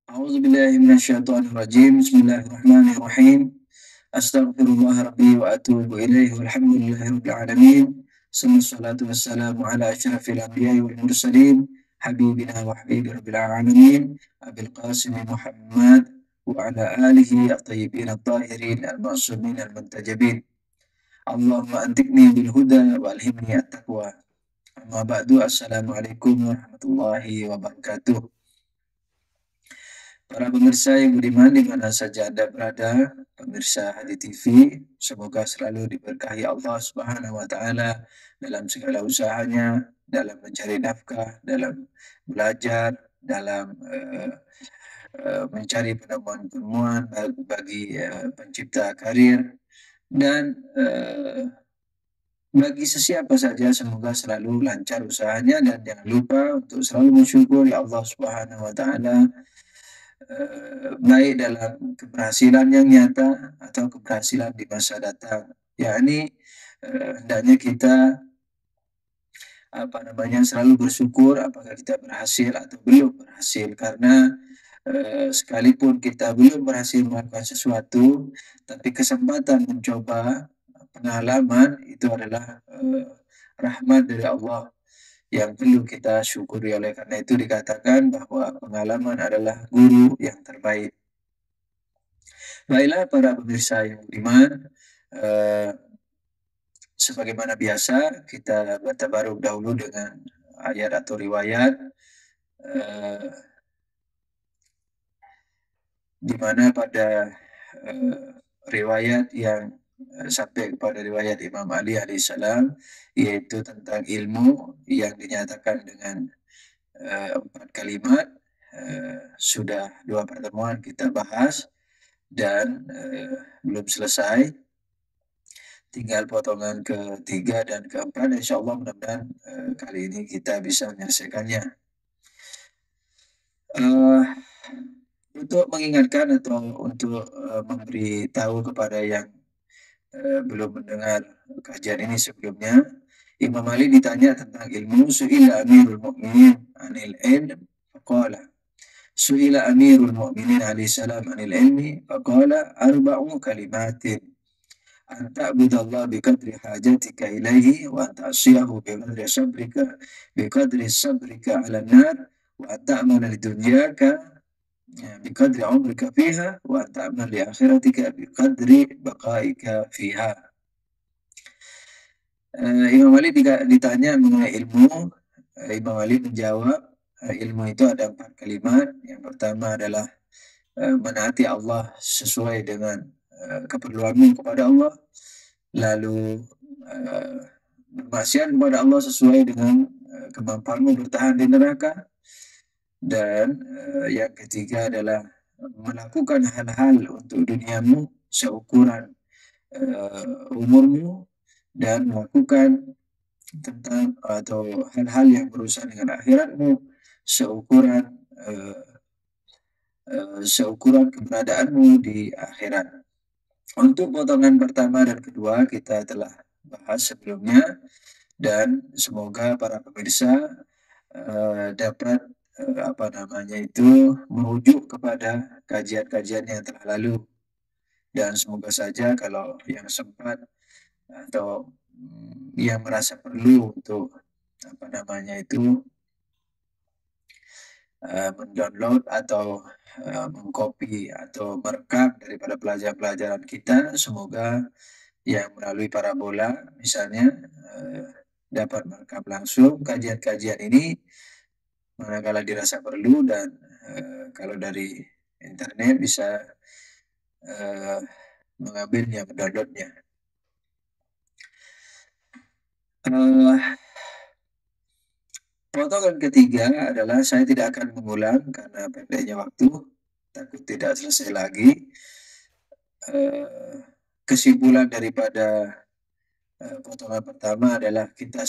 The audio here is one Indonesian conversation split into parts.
أعوذ بالله من الشيطان الرجيم. بسم الله الرحمن الرحيم. أستغفر الله ربي وأتوب إليه والحمد لله رب العالمين. ثم الصلاة والسلام على أشرف الأنبياء والمرسلين حبيبنا وحبيب رب العالمين أبي القاسم محمد وعلى آله الطيبين الطاهرين المعصومين المنتجبين. اللهم أنطقني بالهدى وألهمني التقوى. أما بعد، السلام عليكم ورحمة الله وبركاته. Para pemirsa yang budiman di mana saja Anda berada, pemirsa Hadi TV, semoga selalu diberkahi Allah Subhanahu wa taala dalam segala usahanya, dalam mencari nafkah, dalam belajar, dalam mencari penemuan-penemuan bagi pencipta karir, dan bagi sesiapa saja semoga selalu lancar usahanya, dan jangan lupa untuk selalu bersyukur ya Allah Subhanahu wa taala, baik dalam keberhasilan yang nyata atau keberhasilan di masa datang. Yakni hendaknya kita selalu bersyukur apakah kita berhasil atau belum berhasil, karena sekalipun kita belum berhasil melakukan sesuatu, tapi kesempatan mencoba, pengalaman itu adalah rahmat dari Allah yang perlu kita syukuri. Oleh karena itu dikatakan bahwa pengalaman adalah guru yang terbaik. Baiklah para pemirsa yang budiman, sebagaimana biasa kita bertabaruk dahulu dengan ayat atau riwayat di mana pada riwayat yang sampai kepada riwayat Imam Ali alaihissalam, yaitu tentang ilmu yang dinyatakan dengan 4 kalimat. Sudah 2 pertemuan kita bahas dan belum selesai, tinggal potongan ketiga dan keempat. Insya Allah mudah-mudahan kali ini kita bisa menyelesaikannya. Untuk mengingatkan atau untuk memberi tahu kepada yang belum mendengar kajian ini sebelumnya, Imam Ali ditanya tentang ilmu. Su'ila Amirul Mu'minin anil ilm faqala. Su'ila Amirul Mu'minin alaihi salam anil ilmi faqala arba'u kalimatin: an ta'budallaha biqadri hajatika ilaihi wa an ta'siyahu biqadri sabrika 'alan nar wa an ta'mala lidunyaka biqadri umrika fiha wa an ta'mal li akhiratika biqadri baqaika fiha. Imam Ali ditanya mengenai ilmu. Imam Ali menjawab, ilmu itu ada 4 kalimat. Yang pertama adalah menaati Allah sesuai dengan keperluanmu kepada Allah, lalu bermaksiat kepada Allah sesuai dengan kemampuanmu bertahan di neraka, dan yang ketiga adalah melakukan hal-hal untuk duniamu seukuran umurmu, dan melakukan tentang atau hal-hal yang berurusan dengan akhiratmu seukuran keberadaanmu di akhirat. Untuk potongan pertama dan kedua kita telah bahas sebelumnya, dan semoga para pemirsa dapat merujuk kepada kajian-kajian yang telah lalu, dan semoga saja kalau yang sempat atau yang merasa perlu untuk mendownload atau mengcopy atau merekam daripada pelajaran-pelajaran kita, semoga yang melalui parabola misalnya dapat merekam langsung kajian-kajian ini manakala dirasa perlu, dan kalau dari internet bisa mengambilnya, mendownloadnya. Potongan ketiga adalah, saya tidak akan mengulang karena pendeknya waktu, takut tidak selesai lagi. Kesimpulan daripada potongan pertama adalah kita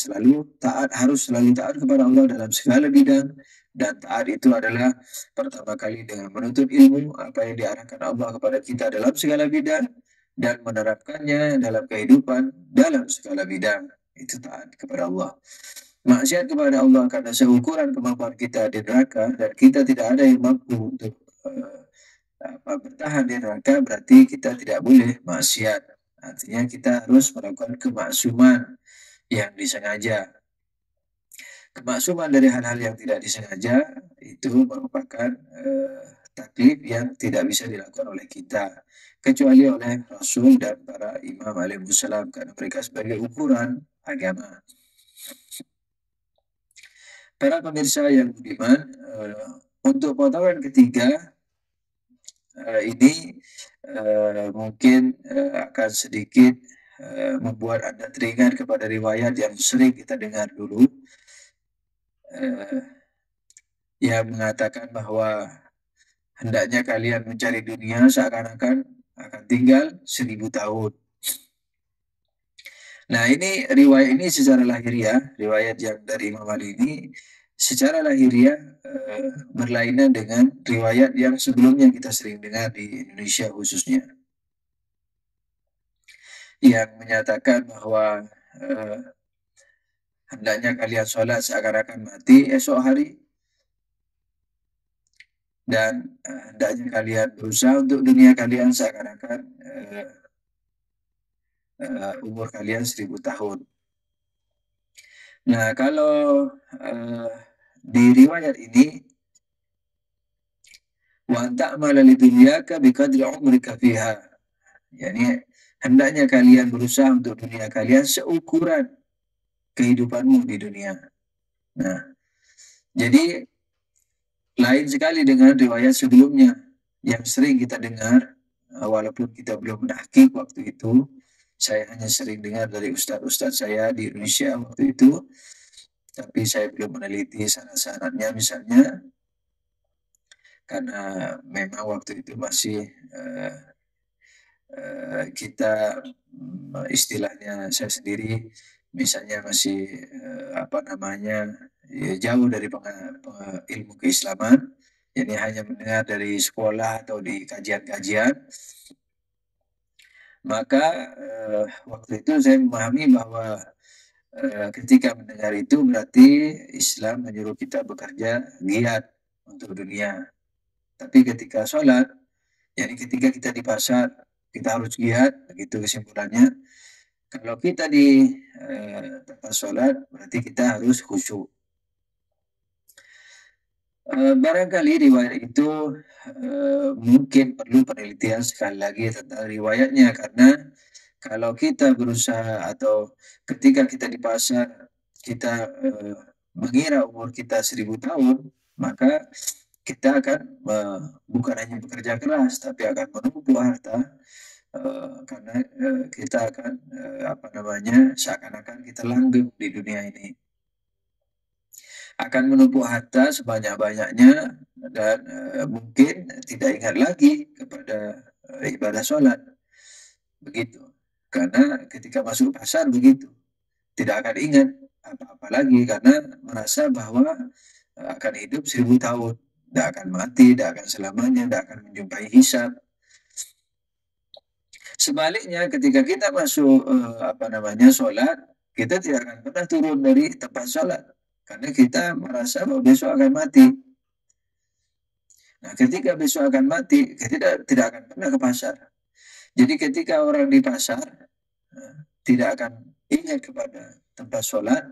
harus selalu taat kepada Allah dalam segala bidang, dan taat itu adalah pertama kali dengan menuntut ilmu apa yang diarahkan Allah kepada kita dalam segala bidang dan menerapkannya dalam kehidupan dalam segala bidang. Itu taat kepada Allah. Maksiat kepada Allah karena seukuran kemampuan kita di neraka, dan kita tidak ada yang mampu untuk bertahan di neraka, berarti kita tidak boleh maksiat. Artinya kita harus melakukan kemaksuman yang disengaja. Kemaksuman dari hal-hal yang tidak disengaja itu merupakan taklif yang tidak bisa dilakukan oleh kita, kecuali oleh Rasul dan para imam alaihissalam, karena mereka sebagai ukuran agama. Para pemirsa yang budiman, untuk potongan ketiga ini mungkin akan sedikit membuat Anda teringat kepada riwayat yang sering kita dengar dulu, yang mengatakan bahwa hendaknya kalian mencari dunia seakan-akan akan tinggal 1000 tahun. Nah, ini riwayat ini secara lahiriah, riwayat yang dari Imam Ali ini secara lahiriah berlainan dengan riwayat yang sebelumnya kita sering dengar di Indonesia khususnya, yang menyatakan bahwa hendaknya kalian sholat seakan-akan mati esok hari, dan hendaknya kalian berusaha untuk dunia kalian seakan-akan umur kalian 1000 tahun. Nah, kalau di riwayat ini, wa ta'mala lidunyaka biqadri umrika fiha, yani hendaknya kalian berusaha untuk dunia kalian seukuran kehidupanmu di dunia. Nah, jadi lain sekali dengan riwayat sebelumnya yang sering kita dengar, walaupun kita belum menahqiq waktu itu. Saya hanya sering dengar dari ustadz-ustadz saya di Indonesia waktu itu, tapi saya belum meneliti syarat-syaratnya misalnya, karena memang waktu itu masih kita istilahnya saya sendiri misalnya masih jauh dari ilmu keislaman, jadi hanya mendengar dari sekolah atau di kajian-kajian. Maka waktu itu saya memahami bahwa ketika mendengar itu berarti Islam menyuruh kita bekerja giat untuk dunia. Tapi ketika sholat, jadi ketika kita di pasar, kita harus giat, begitu kesimpulannya. Kalau kita di tempat sholat, berarti kita harus khusyuk. Barangkali riwayat itu mungkin perlu penelitian sekali lagi tentang riwayatnya, karena kalau kita berusaha atau ketika kita di pasar, kita mengira umur kita 1000 tahun, maka kita akan bukan hanya bekerja keras, tapi akan menumpuk harta, karena kita akan seakan-akan kita langgeng di dunia ini. Akan menumpuk harta sebanyak-banyaknya, dan mungkin tidak ingat lagi kepada ibadah sholat. Begitu. Karena ketika masuk pasar begitu, tidak akan ingat apa-apa lagi, karena merasa bahwa akan hidup 1000 tahun, tidak akan mati, tidak akan selamanya, tidak akan menjumpai hisab. Sebaliknya ketika kita masuk sholat, kita tidak akan pernah turun dari tempat sholat, karena kita merasa bahwa besok akan mati. Nah, ketika besok akan mati, kita tidak akan pernah ke pasar. Jadi ketika orang di pasar tidak akan ingat kepada tempat sholat,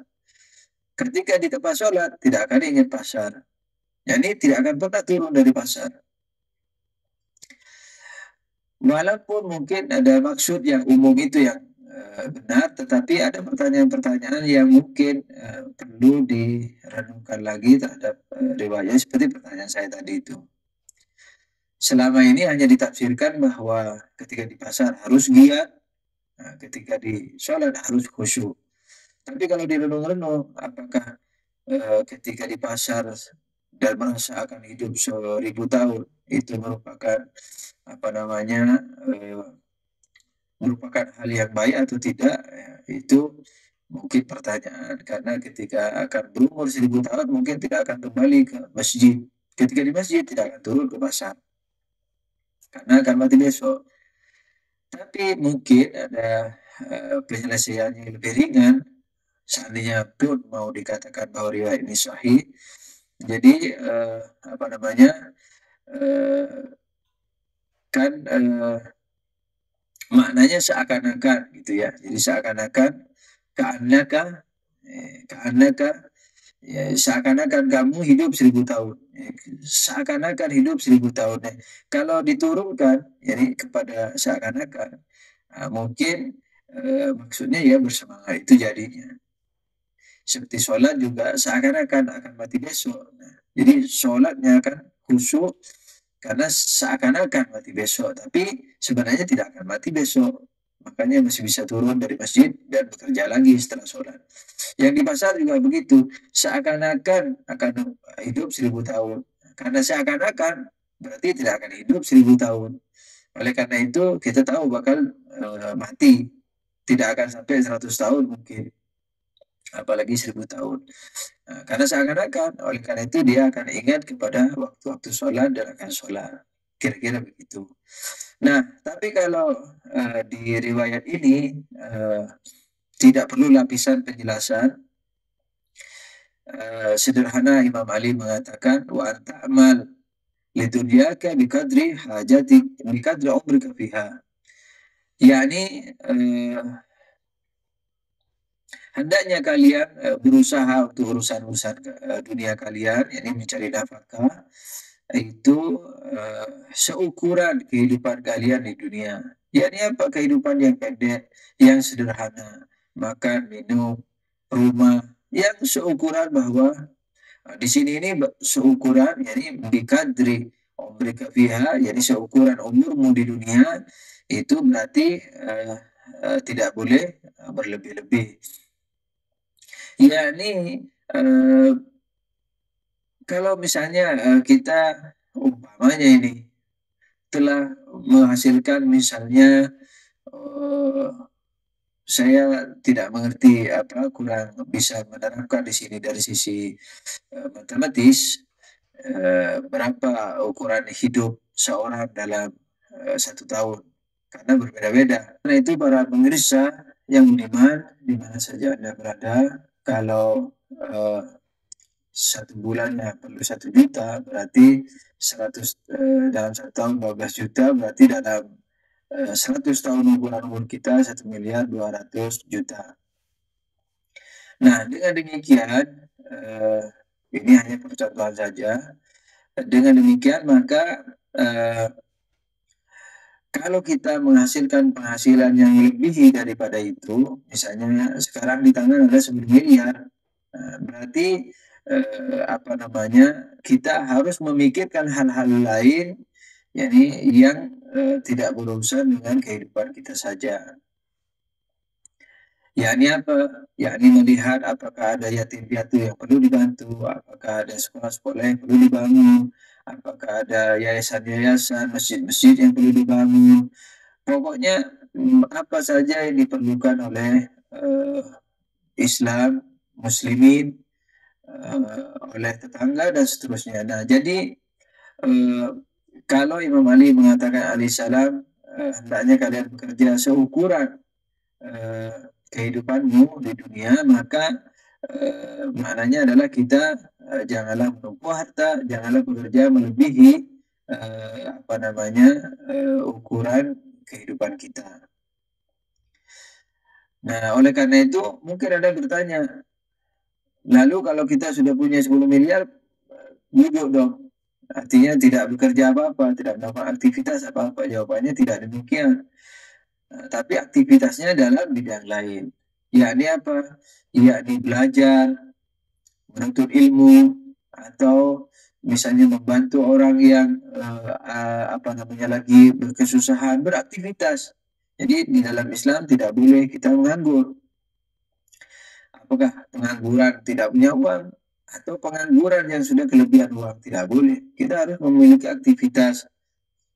ketika di tempat sholat tidak akan ingat pasar. Jadi tidak akan pernah turun dari pasar. Walaupun mungkin ada maksud yang umum itu yang benar, tetapi ada pertanyaan-pertanyaan yang mungkin perlu direnungkan lagi terhadap riwayat seperti pertanyaan saya tadi itu. Selama ini hanya ditafsirkan bahwa ketika di pasar harus giat, ketika di sholat harus khusyuk. Tapi kalau direnung-renung, apakah ketika di pasar dan merasa akan hidup 1000 tahun itu merupakan merupakan hal yang baik atau tidak, itu mungkin pertanyaan. Karena ketika akan berumur 1000 tahun mungkin tidak akan kembali ke masjid. Ketika di masjid tidak akan turun ke pasar, karena akan mati besok. Tapi mungkin ada penyelesaian yang lebih ringan, seandainya pun mau dikatakan bahwa riwayat ini sahih. Jadi eh, kan maknanya seakan-akan gitu ya. Jadi seakan-akan ka'annaka ka'annaka ya, seakan-akan kamu hidup 1.000 tahun. Seakan-akan hidup 1.000 tahun. Kalau diturunkan jadi kepada seakan-akan mungkin maksudnya ya bersemangat itu jadinya. Seperti sholat juga seakan-akan akan mati besok. Nah, jadi sholatnya kan khusyuk karena seakan-akan mati besok, tapi sebenarnya tidak akan mati besok. Makanya masih bisa turun dari masjid dan bekerja lagi setelah sholat. Yang di pasar juga begitu, seakan-akan akan hidup 1.000 tahun. Karena seakan-akan berarti tidak akan hidup 1.000 tahun. Oleh karena itu kita tahu bakal mati, tidak akan sampai 100 tahun mungkin, apalagi 1.000 tahun. Nah, karena seakan-akan, oleh karena itu dia akan ingat kepada waktu-waktu sholat dan akan sholat. Kira-kira begitu. Nah, tapi kalau di riwayat ini tidak perlu lapisan penjelasan. Sederhana Imam Ali mengatakan wa anta'mal lidunyaka bikadri hajatik bikadri umrika fiha. Yani hendaknya kalian berusaha untuk urusan-urusan dunia kalian, yakni mencari nafkah itu seukuran kehidupan kalian di dunia. Yakni apa? Kehidupan yang pendek, yang sederhana, makan, minum, rumah, yang seukuran bahwa di sini ini seukuran, yakni bikadri umrika fiha, yakni seukuran umurmu di dunia itu berarti tidak boleh berlebih-lebih. Yakni kalau misalnya kita umpamanya ini telah menghasilkan misalnya saya tidak mengerti apa kurang bisa menerapkan di sini dari sisi matematis berapa ukuran hidup seorang dalam 1 tahun karena berbeda-beda. Karena itu para pemirsa yang budiman di mana saja Anda berada, kalau 1 bulannya perlu 1 juta, berarti 100 dalam 1 tahun 12 juta, berarti dalam 100 tahun umur kita 1.200.000.000. Nah, dengan demikian ini hanya percontohan saja. Dengan demikian maka kalau kita menghasilkan penghasilan yang lebih daripada itu, misalnya sekarang di tangan ada 10 miliar, berarti apa namanya kita harus memikirkan hal-hal lain, yakni yang tidak berurusan dengan kehidupan kita saja. Yakni apa? Yakni melihat apakah ada yatim piatu yang perlu dibantu, apakah ada sekolah-sekolah yang perlu dibangun, apakah ada yayasan-yayasan, masjid-masjid yang perlu dibangun. Pokoknya apa saja yang diperlukan oleh Islam, Muslimin, oleh tetangga dan seterusnya. Nah, jadi kalau Imam Ali mengatakan alaihissalam hendaknya kalian bekerja seukuran kehidupanmu di dunia, maka maknanya adalah kita janganlah menumpuk harta, janganlah bekerja melebihi apa namanya ukuran kehidupan kita. Nah, oleh karena itu mungkin Anda bertanya, lalu kalau kita sudah punya 10 miliar, duduk dong. Artinya tidak bekerja apa-apa, tidak melakukan aktivitas apa-apa. Jawabannya tidak demikian. Tapi aktivitasnya dalam bidang lain. Yakni apa? Yakni belajar, menuntut ilmu, atau misalnya membantu orang yang apa namanya lagi berkesusahan, beraktivitas. Jadi di dalam Islam tidak boleh kita menganggur. Apakah pengangguran tidak punya uang atau pengangguran yang sudah kelebihan uang? Tidak boleh. Kita harus memiliki aktivitas,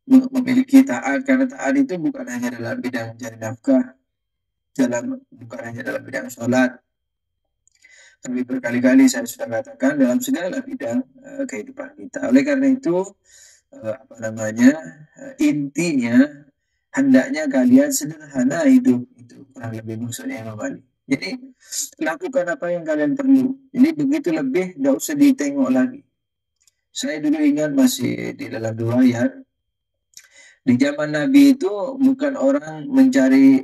memiliki taat, karena taat itu bukan hanya dalam bidang mencari nafkah, bukan hanya dalam bidang sholat, tapi berkali-kali saya sudah katakan dalam segala bidang kehidupan kita. Oleh karena itu apa namanya intinya hendaknya kalian sederhana hidup, itu kurang lebih maksudnya Imam Ali. Jadi lakukan apa yang kalian perlu. Jadi begitu lebih, tidak usah ditengok lagi. Saya dulu ingat masih di dalam riwayat, di zaman Nabi itu bukan orang mencari,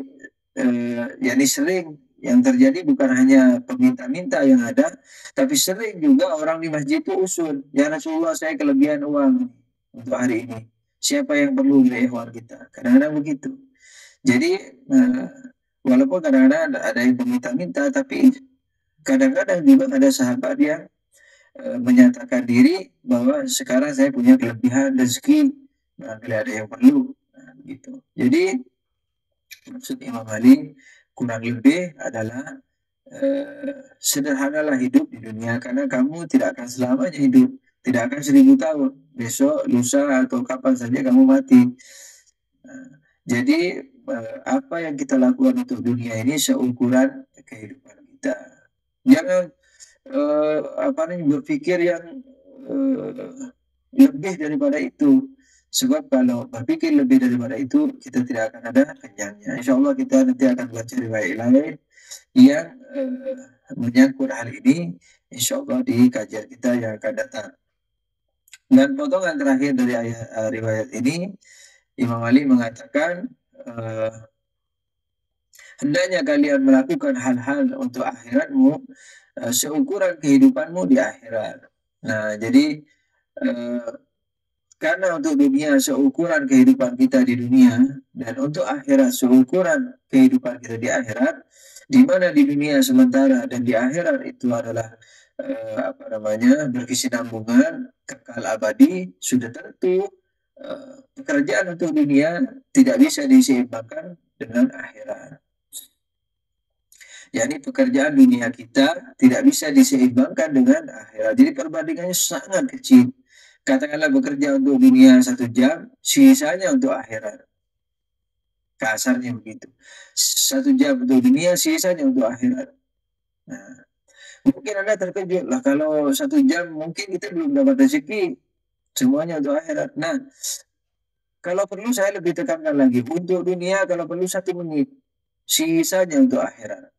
yakni sering yang terjadi bukan hanya peminta-minta yang ada, tapi sering juga orang di masjid itu usul, ya Rasulullah saya kelebihan uang untuk hari ini. Siapa yang perlu dari ikhwan kita? Kadang-kadang begitu. Jadi walaupun kadang-kadang ada yang meminta-minta, tapi kadang-kadang juga ada sahabat yang menyatakan diri bahwa sekarang saya punya kelebihan rezeki, barangkali ada yang perlu. Nah, gitu. Jadi maksud Imam Ali kurang lebih adalah sederhanalah hidup di dunia karena kamu tidak akan selamanya hidup, tidak akan 1000 tahun. Besok, lusa atau kapan saja kamu mati. Nah, jadi apa yang kita lakukan untuk dunia ini seukuran kehidupan kita. Jangan apa nih berpikir yang lebih daripada itu. Sebab kalau berpikir lebih daripada itu, kita tidak akan ada kenyangnya. Insya Allah kita nanti akan baca riwayat lain yang menyangkut hal ini. Insya Allah di kajian kita yang akan datang. Dan potongan terakhir dari ayat riwayat ini, Imam Ali mengatakan, hendaknya kalian melakukan hal-hal untuk akhiratmu seukuran kehidupanmu di akhirat. Nah, jadi karena untuk dunia seukuran kehidupan kita di dunia dan untuk akhirat seukuran kehidupan kita di akhirat, di mana di dunia sementara dan di akhirat itu adalah apa namanya berkesinambungan kekal abadi, sudah tentu pekerjaan untuk dunia tidak bisa diseimbangkan dengan akhirat. Jadi pekerjaan dunia kita tidak bisa diseimbangkan dengan akhirat. Jadi perbandingannya sangat kecil. Katakanlah bekerja untuk dunia 1 jam, sisanya untuk akhirat. Kasarnya begitu. 1 jam untuk dunia, sisanya untuk akhirat. Nah, mungkin Anda terkejut lah kalau 1 jam mungkin kita belum dapat rezeki. Semuanya untuk akhirat. Nah, kalau perlu saya lebih tekankan lagi. Untuk dunia kalau perlu 1 menit. Sisanya untuk akhirat.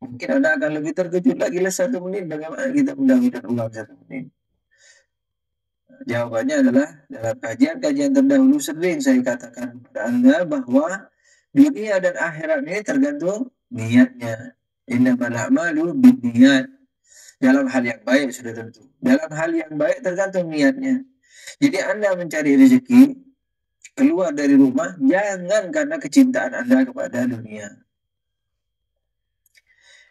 Mungkin Anda akan lebih terkejut lagi lah 1 menit. Bagaimana kita mendapatkan uang 1 menit? Jawabannya adalah dalam kajian-kajian terdahulu sering saya katakan kepada Anda bahwa dunia dan akhirat ini tergantung niatnya. Innamal a'malu binniyat. Dalam hal yang baik sudah tentu. Dalam hal yang baik tergantung niatnya. Jadi Anda mencari rezeki, keluar dari rumah, jangan karena kecintaan Anda kepada dunia.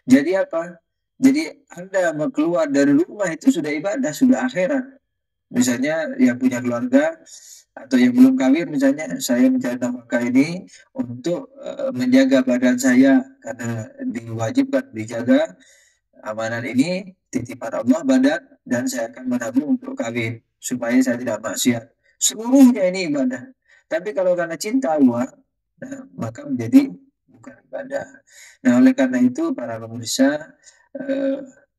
Jadi apa? Jadi Anda mau keluar dari rumah itu sudah ibadah, sudah akhirat. Misalnya yang punya keluarga atau yang belum kawin, misalnya saya mencari nafkah ini untuk menjaga badan saya karena diwajibkan dijaga amanat ini, titipan Allah badan, dan saya akan menabung untuk kawin supaya saya tidak maksiat. Seluruhnya ini ibadah. Tapi kalau karena cinta uang, nah, maka menjadi bukan ibadah. Nah, oleh karena itu para pemirsa,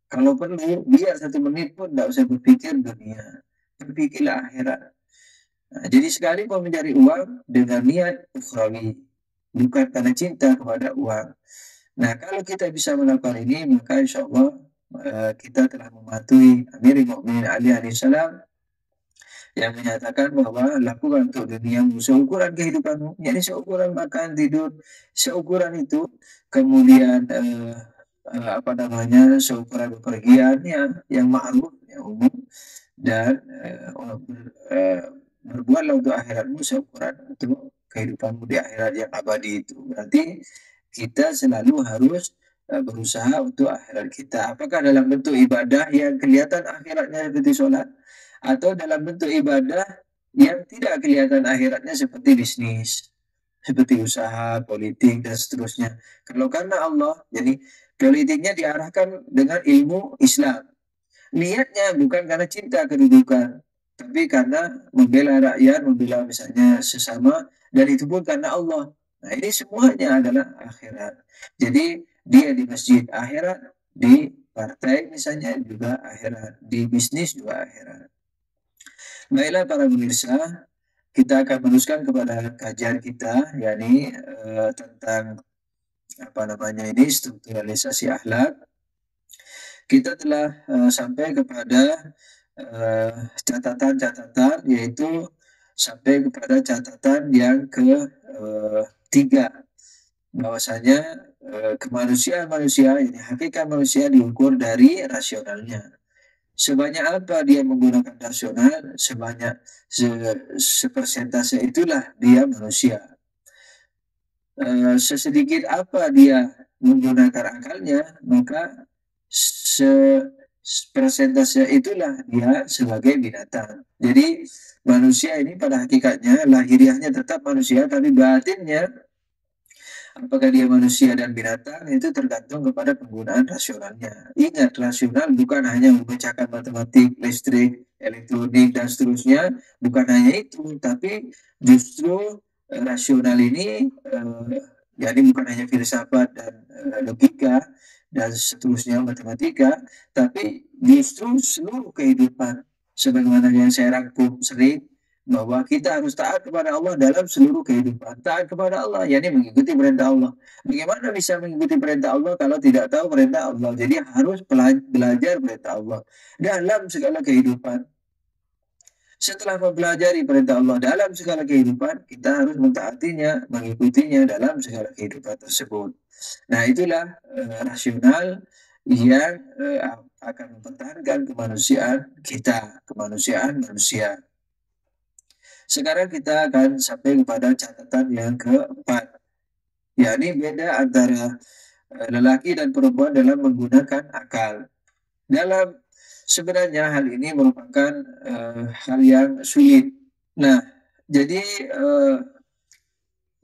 kalau perlu biar 1 menit pun tidak usah berpikir dunia, berpikirlah akhirat. Nah, jadi sekali mau mencari uang dengan niat ukhrawi, bukan karena cinta kepada uang. Nah, kalau kita bisa melakukan ini, maka insya Allah kita telah mematuhi Amirul Mukminin Ali alaihissalam yang menyatakan bahwa lakukan untuk duniamu seukuran kehidupanmu, yakni seukuran makan, tidur, seukuran itu, kemudian apa namanya, seukuran bepergian yang ma'ruf, yang umum, dan berbuatlah untuk akhiratmu seukuran untuk kehidupanmu di akhirat yang abadi itu. Berarti kita selalu harus berusaha untuk akhirat kita. Apakah dalam bentuk ibadah yang kelihatan akhiratnya seperti sholat, atau dalam bentuk ibadah yang tidak kelihatan akhiratnya seperti bisnis, seperti usaha, politik, dan seterusnya. Kalau karena Allah, jadi politiknya diarahkan dengan ilmu Islam. Niatnya bukan karena cinta kedudukan, tapi karena membela rakyat, membela misalnya sesama, dan itu pun karena Allah. Nah, ini semuanya adalah akhirat. Jadi dia di masjid akhirat, di partai misalnya juga akhirat, di bisnis juga akhirat. Baiklah para pemirsa, kita akan meneruskan kepada kajian kita, yakni tentang apa namanya ini strukturalisasi akhlak. Kita telah sampai kepada catatan-catatan, yaitu sampai kepada catatan yang ketiga, bahwasanya kemanusiaan manusia, ini hakikat manusia diukur dari rasionalnya. Sebanyak apa dia menggunakan rasional, sebanyak sepersentase itulah dia manusia. Sesedikit apa dia menggunakan akalnya, maka persentase itulah dia sebagai binatang. Jadi manusia ini pada hakikatnya lahiriahnya tetap manusia, tapi batinnya apakah dia manusia dan binatang itu tergantung kepada penggunaan rasionalnya. Ingat, rasional bukan hanya memecahkan matematik, listrik, elektronik, dan seterusnya. Bukan hanya itu, tapi justru rasional ini jadi bukan hanya filsafat dan logika dan seterusnya matematika, tapi justru seluruh kehidupan. Sebagaimana yang saya rangkum sering, bahwa kita harus taat kepada Allah dalam seluruh kehidupan. Taat kepada Allah, yakni mengikuti perintah Allah. Bagaimana bisa mengikuti perintah Allah kalau tidak tahu perintah Allah? Jadi harus belajar perintah Allah dalam segala kehidupan. Setelah mempelajari perintah Allah dalam segala kehidupan, kita harus mentaatinya, mengikutinya dalam segala kehidupan tersebut. Nah, itulah rasional yang akan mempertahankan kemanusiaan kita, kemanusiaan manusia. Sekarang kita akan sampai kepada catatan yang keempat, yakni beda antara lelaki dan perempuan dalam menggunakan akal. Sebenarnya hal ini merupakan hal yang sulit. Nah, jadi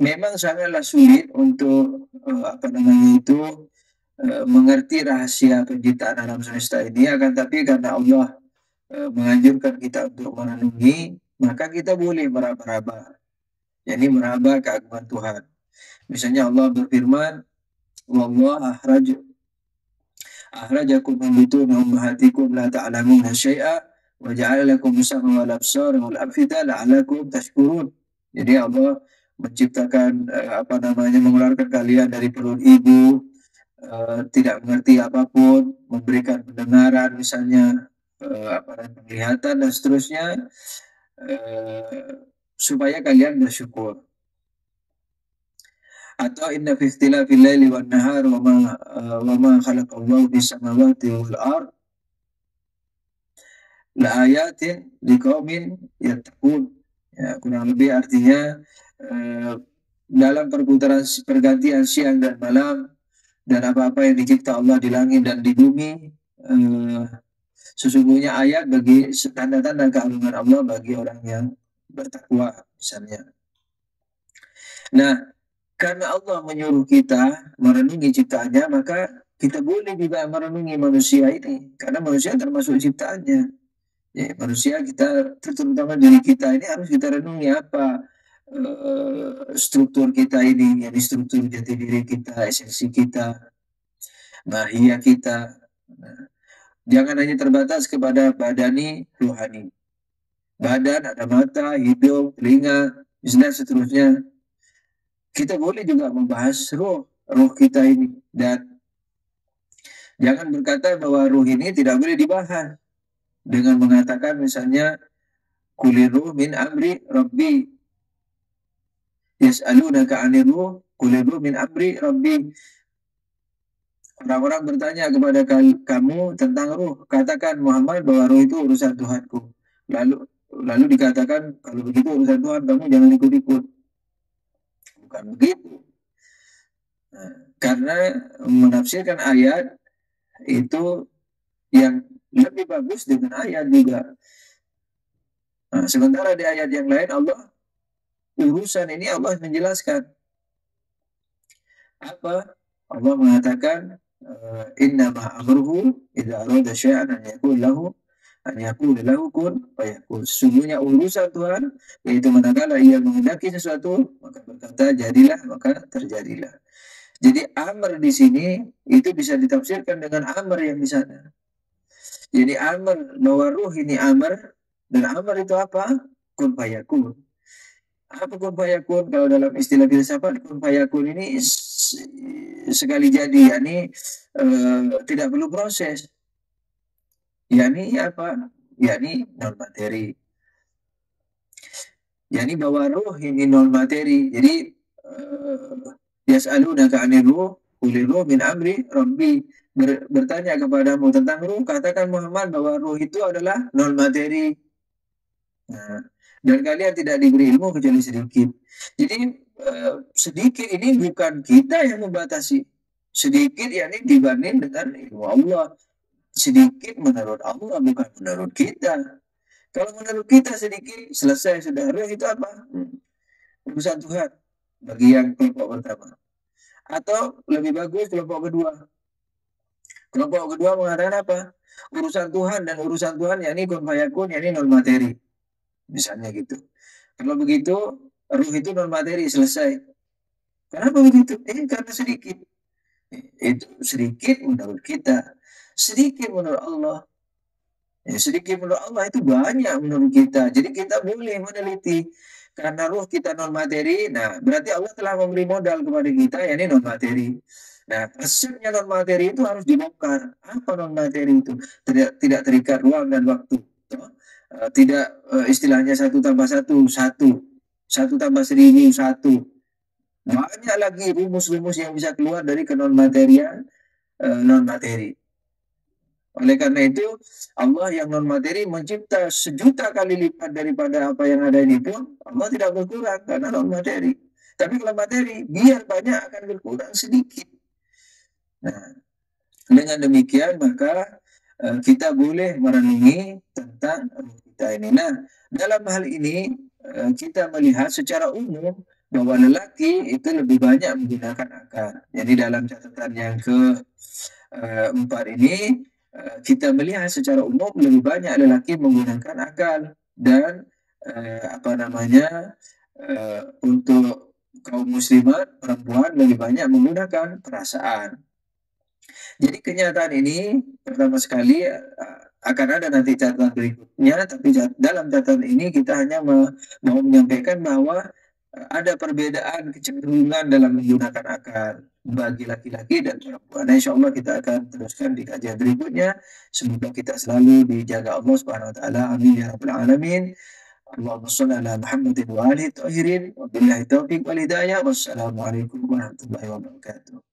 memang sangatlah sulit untuk mengerti rahasia penciptaan alam semesta ini. Akan tapi karena Allah menganjurkan kita untuk merenungi, maka kita boleh meraba-raba, yakni meraba keagungan Tuhan. Misalnya Allah berfirman, "Wallah akhrajakum min butuni ummahatikum la ta'lamuna syai'a wa ja'ala lakum as-sam'a wal absara wal afida la'allakum tashkurun." Jadi Allah menciptakan mengeluarkan kalian dari perut ibu, tidak mengerti apapun, memberikan pendengaran misalnya, penglihatan dan seterusnya, supaya kalian bersyukur. Atau inna fi ikhtilafil laili wan nahar wa ma khalaqallahu bis samawati wal ard la ayatin liqaumin yattaqun. Ya, kurang lebih artinya dalam pergantian siang dan malam dan apa-apa yang dicipta Allah di langit dan di bumi, sesungguhnya ayat bagi tanda-tanda keagungan Allah bagi orang yang bertakwa misalnya. Nah, karena Allah menyuruh kita merenungi ciptaannya, maka kita boleh juga merenungi manusia ini, karena manusia termasuk ciptaannya. Ya, manusia kita, terutama diri kita ini harus kita renungi apa struktur kita ini, yakni struktur jati diri kita, esensi kita, mahiyah kita. Nah, jangan hanya terbatas kepada badani rohani. Badan ada mata, hidung, telinga, dan seterusnya. Kita boleh juga membahas roh kita ini, dan jangan berkata bahwa roh ini tidak boleh dibahas dengan mengatakan misalnya kulir ruh min amri rabbi yas'alunaka 'anir ruh kulir ruh min amri rabbi. Orang-orang bertanya kepada kamu tentang ruh, katakan Muhammad bahwa ruh itu urusan Tuhanku. Lalu dikatakan kalau begitu urusan Tuhan kamu jangan ikut-ikut. Bukan begitu. Nah, karena menafsirkan ayat itu yang lebih bagus dengan ayat juga. Nah, sementara di ayat yang lain urusan ini Allah menjelaskan apa? Allah mengatakan innama amruhu idza arada syai'an an yaqul lahu kun fayakun. Sesungguhnya urusan Tuhan yaitu manakala ia menghendaki sesuatu maka berkata jadilah, maka terjadilah. Jadi amr di sini itu bisa ditafsirkan dengan amr yang di sana. Jadi amr, bahwa ruh ini amr, dan amr itu apa? Kun fayakun. Apa kun fayakun? Kalau dalam istilah filsafat, kun fayakun ini sekali jadi, yakni tidak perlu proses. Yakni apa? yakni non materi. Yani bahwa ruh ini non materi. Jadi yas'alunaka 'anir ruh, qulir ruh min amri rabbi. Bertanya kepadamu tentang ruh, katakan Muhammad bahwa ruh itu adalah non materi. Nah, dan kalian tidak diberi ilmu kecuali sedikit. Jadi sedikit ini bukan kita yang membatasi. Sedikit yakni dibanding dengan ilmu Allah. Sedikit menurut Allah, bukan menurut kita. Kalau menurut kita sedikit, selesai sudah. Ruh itu apa? Urusan Tuhan bagi yang kelompok pertama. Atau lebih bagus kelompok kedua. Kelompok kedua mengatakan apa? Urusan Tuhan, dan urusan Tuhan yakni kun fayakun, yakni non materi. Misalnya gitu. Kalau begitu, ruh itu non materi, selesai. Kenapa begitu? Karena sedikit. Itu sedikit menurut kita. Sedikit menurut Allah. Sedikit menurut Allah itu banyak menurut kita. Jadi kita boleh meneliti. Karena ruh kita non materi, nah berarti Allah telah memberi modal kepada kita, yakni non materi. Nah, resepnya non materi itu harus dibongkar. Apa non materi itu? Tidak terikat ruang dan waktu. Tidak istilahnya satu tambah satu, satu. Satu tambah seribu, satu. Banyak lagi rumus-rumus yang bisa keluar dari kenon materian non materi. Oleh karena itu, Allah yang non materi mencipta sejuta kali lipat daripada apa yang ada ini pun, Allah tidak berkurang karena non materi. Tapi kalau materi, biar banyak akan berkurang sedikit. Nah, dengan demikian maka kita boleh merenungi tentang ruh kita ini. Nah, dalam hal ini kita melihat secara umum bahwa lelaki itu lebih banyak menggunakan akal. Jadi dalam catatan yang keempat ini kita melihat secara umum lebih banyak lelaki menggunakan akal, dan untuk kaum muslimat perempuan lebih banyak menggunakan perasaan. Jadi kenyataan ini pertama sekali akan ada nanti catatan berikutnya, tapi dalam catatan ini kita hanya mau menyampaikan bahwa ada perbedaan kecenderungan dalam menggunakan akal bagi laki-laki dan perempuan. Nah, insya Allah kita akan teruskan di kajian berikutnya. Semoga kita selalu dijaga Allah Subhanahu wa taala. Amin ya rabbal alamin. Allahumma shalli ala Muhammadin wa alihi tahirin. Wabillahi taufiq wal hidayah. Wassalamualaikum warahmatullahi wabarakatuh.